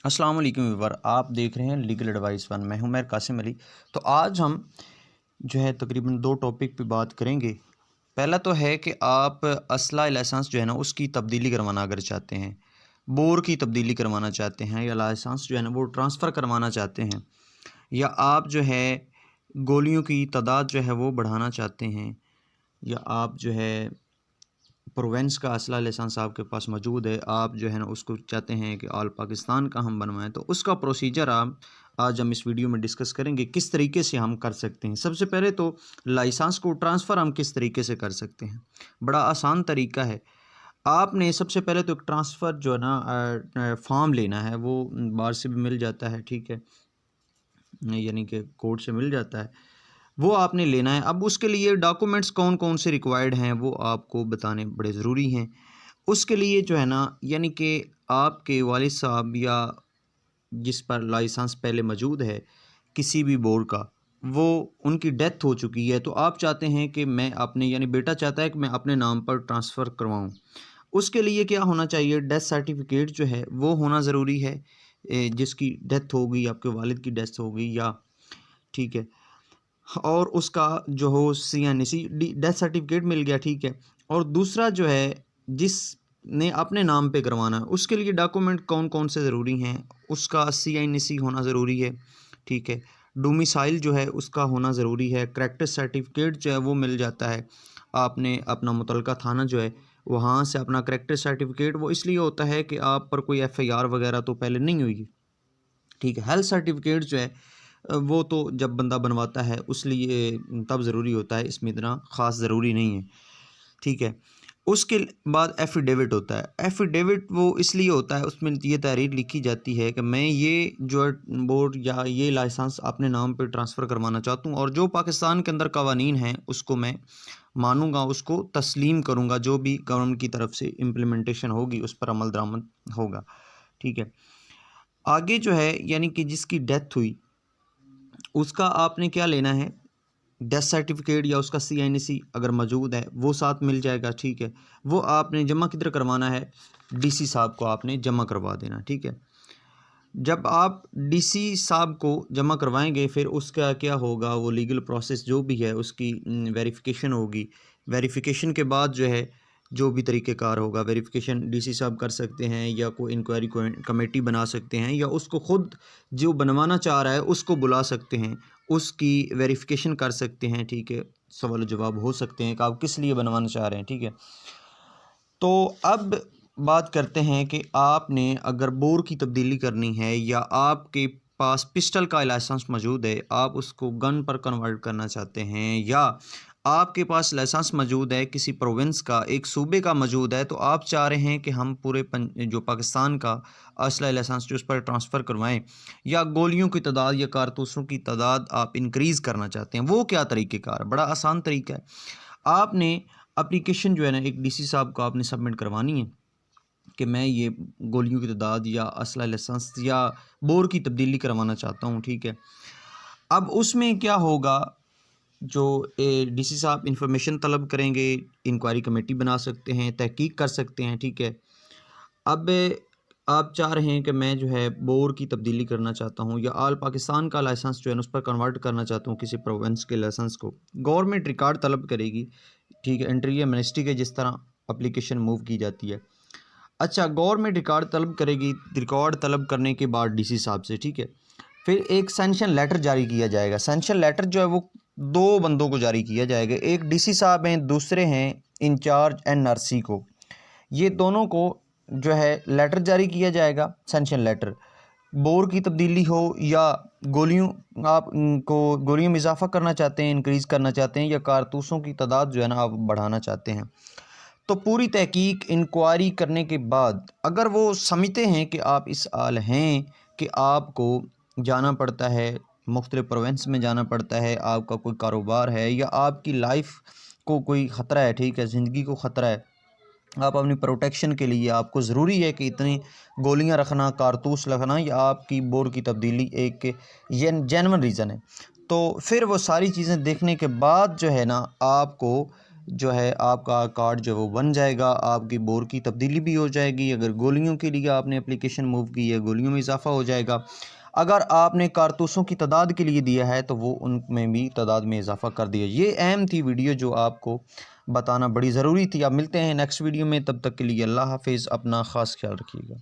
अस्सलाम वालेकुम व्यूअर, आप देख रहे हैं लीगल एडवाइस वन। मैं हूं मेहर कासिम अली। तो आज हम जो है तकरीबन दो टॉपिक पे बात करेंगे। पहला तो है कि आप असला लाइसेंस जो है ना उसकी तब्दीली करवाना अगर चाहते हैं, बोर की तब्दीली करवाना चाहते हैं, या लाइसेंस जो है ना वो ट्रांसफ़र करवाना चाहते हैं, या आप जो है गोलियों की तादाद जो है वो बढ़ाना चाहते हैं, या आप जो है प्रोवेंस का असला लाइसेंस आपके पास मौजूद है, आप जो है ना उसको चाहते हैं कि ऑल पाकिस्तान का हम बनवाएं, तो उसका प्रोसीजर आप आज हम इस वीडियो में डिस्कस करेंगे किस तरीके से हम कर सकते हैं। सबसे पहले तो लाइसेंस को ट्रांसफ़र हम किस तरीके से कर सकते हैं। बड़ा आसान तरीका है। आपने सबसे पहले तो एक ट्रांसफ़र जो है ना फॉर्म लेना है, वो बाहर से भी मिल जाता है, ठीक है, यानी कि कोर्ट से मिल जाता है, वो आपने लेना है। अब उसके लिए डॉक्यूमेंट्स कौन कौन से रिक्वायर्ड हैं वो आपको बताने बड़े ज़रूरी हैं। उसके लिए जो है ना, यानी कि आपके वालिद साहब या जिस पर लाइसेंस पहले मौजूद है किसी भी बोर्ड का, वो उनकी डेथ हो चुकी है, तो आप चाहते हैं कि मैं अपने, यानी बेटा चाहता है कि मैं अपने नाम पर ट्रांसफ़र करवाऊँ। उसके लिए क्या होना चाहिए, डेथ सर्टिफिकेट जो है वो होना ज़रूरी है। जिसकी डेथ हो गई, आपके वालिद की डेथ हो गई, या ठीक है, और उसका जो हो सीएनसी डेथ सर्टिफिकेट मिल गया, ठीक है। और दूसरा जो है जिसने अपने नाम पे करवाना है, उसके लिए डॉक्यूमेंट कौन कौन से ज़रूरी हैं, उसका सीएनसी होना ज़रूरी है, ठीक है। डोमिसाइल जो है उसका होना ज़रूरी है। करैक्टर सर्टिफिकेट जो है वो मिल जाता है। आपने अपना मुतलका थाना जो है वहाँ से अपना करैक्टर सर्टिफिकेट, वो इसलिए होता है कि आप पर कोई एफआईआर वगैरह तो पहले नहीं हुई, ठीक है। हेल्थ सर्टिफिकेट जो है वो तो जब बंदा बनवाता है उस लिए तब ज़रूरी होता है, इसमें इतना ख़ास ज़रूरी नहीं है, ठीक है। उसके बाद एफ़िडेविट होता है। एफ़िडेविट वो इसलिए होता है, उसमें ये तहरीर लिखी जाती है कि मैं ये जो है बोर्ड या ये लाइसेंस अपने नाम पे ट्रांसफ़र करवाना चाहता हूँ, और जो पाकिस्तान के अंदर कवानीन हैं उसको मैं मानूँगा, उसको तस्लीम करूँगा, जो भी गवर्नमेंट की तरफ से इम्प्लीमेंटेशन होगी उस पर अमल दरामद होगा, ठीक है। आगे जो है, यानी कि जिसकी डेथ हुई उसका आपने क्या लेना है, डेथ सर्टिफिकेट या उसका सीएनसी अगर मौजूद है वो साथ मिल जाएगा, ठीक है। वो आपने जमा किधर करवाना है, डीसी साहब को आपने जमा करवा देना, ठीक है। जब आप डीसी साहब को जमा करवाएंगे फिर उसका क्या होगा, वो लीगल प्रोसेस जो भी है उसकी वेरिफिकेशन होगी। वेरिफिकेशन के बाद जो है जो भी तरीक़ेकार होगा, वेरिफिकेशन डीसी साहब कर सकते हैं, या कोई इंक्वायरी कमेटी बना सकते हैं, या उसको ख़ुद जो बनवाना चाह रहा है उसको बुला सकते हैं, उसकी वेरिफिकेशन कर सकते हैं, ठीक है। सवाल जवाब हो सकते हैं कि आप किस लिए बनवाना चाह रहे हैं, ठीक है। तो अब बात करते हैं कि आपने अगर बोर की तब्दीली करनी है, या आपके पास पिस्टल का लाइसेंस मौजूद है, आप उसको गन पर कन्वर्ट करना चाहते हैं, या आपके पास लाइसेंस मौजूद है किसी प्रोविंस का, एक सूबे का मौजूद है, तो आप चाह रहे हैं कि हम पूरे जो पाकिस्तान का असला लाइसेंस जो उस पर ट्रांसफ़र करवाएं, या गोलियों की तादाद या कारतूसों की तादाद आप इंक्रीज़ करना चाहते हैं, वो क्या तरीक़ेकार, बड़ा आसान तरीका है। आपने एप्लीकेशन जो है ना एक डीसी साहब को आपने सबमिट करवानी है कि मैं ये गोलियों की तादाद या असला लाइसेंस या बोर की तब्दीली करवाना चाहता हूँ, ठीक है। अब उसमें क्या होगा, जो डीसी साहब इंफॉर्मेशन तलब करेंगे, इंक्वायरी कमेटी बना सकते हैं, तहकीक कर सकते हैं, ठीक है। अब आप चाह रहे हैं कि मैं जो है बोर की तब्दीली करना चाहता हूँ, या आल पाकिस्तान का लाइसेंस जो है उस पर कन्वर्ट करना चाहता हूँ किसी प्रोविंस के लाइसेंस को। गवर्नमेंट रिकॉर्ड तलब करेगी, ठीक है, इंटीरियर मिनिस्ट्री के जिस तरह एप्लीकेशन मूव की जाती है। अच्छा, गवर्नमेंट रिकॉर्ड तलब करेगी, रिकॉर्ड तलब करने के बाद डीसी साहब से, ठीक है, फिर एक सैंक्शन लेटर जारी किया जाएगा। सैंक्शन लेटर जो है वो दो बंदों को जारी किया जाएगा, एक डीसी साहब हैं, दूसरे हैं इंचार्ज एनआरसी को। ये दोनों को जो है लेटर जारी किया जाएगा, सैंक्शन लेटर। बोर की तब्दीली हो, या गोलियों, आप को गोलियों में इजाफा करना चाहते हैं, इंक्रीज़ करना चाहते हैं, या कारतूसों की तादाद जो है ना आप बढ़ाना चाहते हैं, तो पूरी तहकीक इंक्वायरी करने के बाद अगर वो समझते हैं कि आप इस आल हैं कि आपको जाना पड़ता है, मुख्तलिफ़ प्रोविंस में जाना पड़ता है, आपका कोई कारोबार है, या आपकी लाइफ को कोई ख़तरा है, ठीक है, ज़िंदगी को ख़तरा है, आप अपनी प्रोटेक्शन के लिए आपको ज़रूरी है कि इतनी गोलियां रखना, कारतूस रखना, या आपकी बोर की तब्दीली एक ये जेन्युइन रीज़न है, तो फिर वो सारी चीज़ें देखने के बाद जो है ना आपको जो है आपका कार्ड जो वो बन जाएगा, आपकी बोर की तब्दीली भी हो जाएगी। अगर गोलियों के लिए आपने एप्लीकेशन मूव की है, गोलियों में इजाफ़ा हो जाएगा। अगर आपने कारतूसों की तादाद के लिए दिया है तो वो उनमें भी तादाद में इजाफ़ा कर दिया। ये अहम थी वीडियो जो आपको बताना बड़ी ज़रूरी थी। अब मिलते हैं नेक्स्ट वीडियो में, तब तक के लिए अल्लाह हाफ़िज़, अपना ख़ास ख्याल रखिएगा।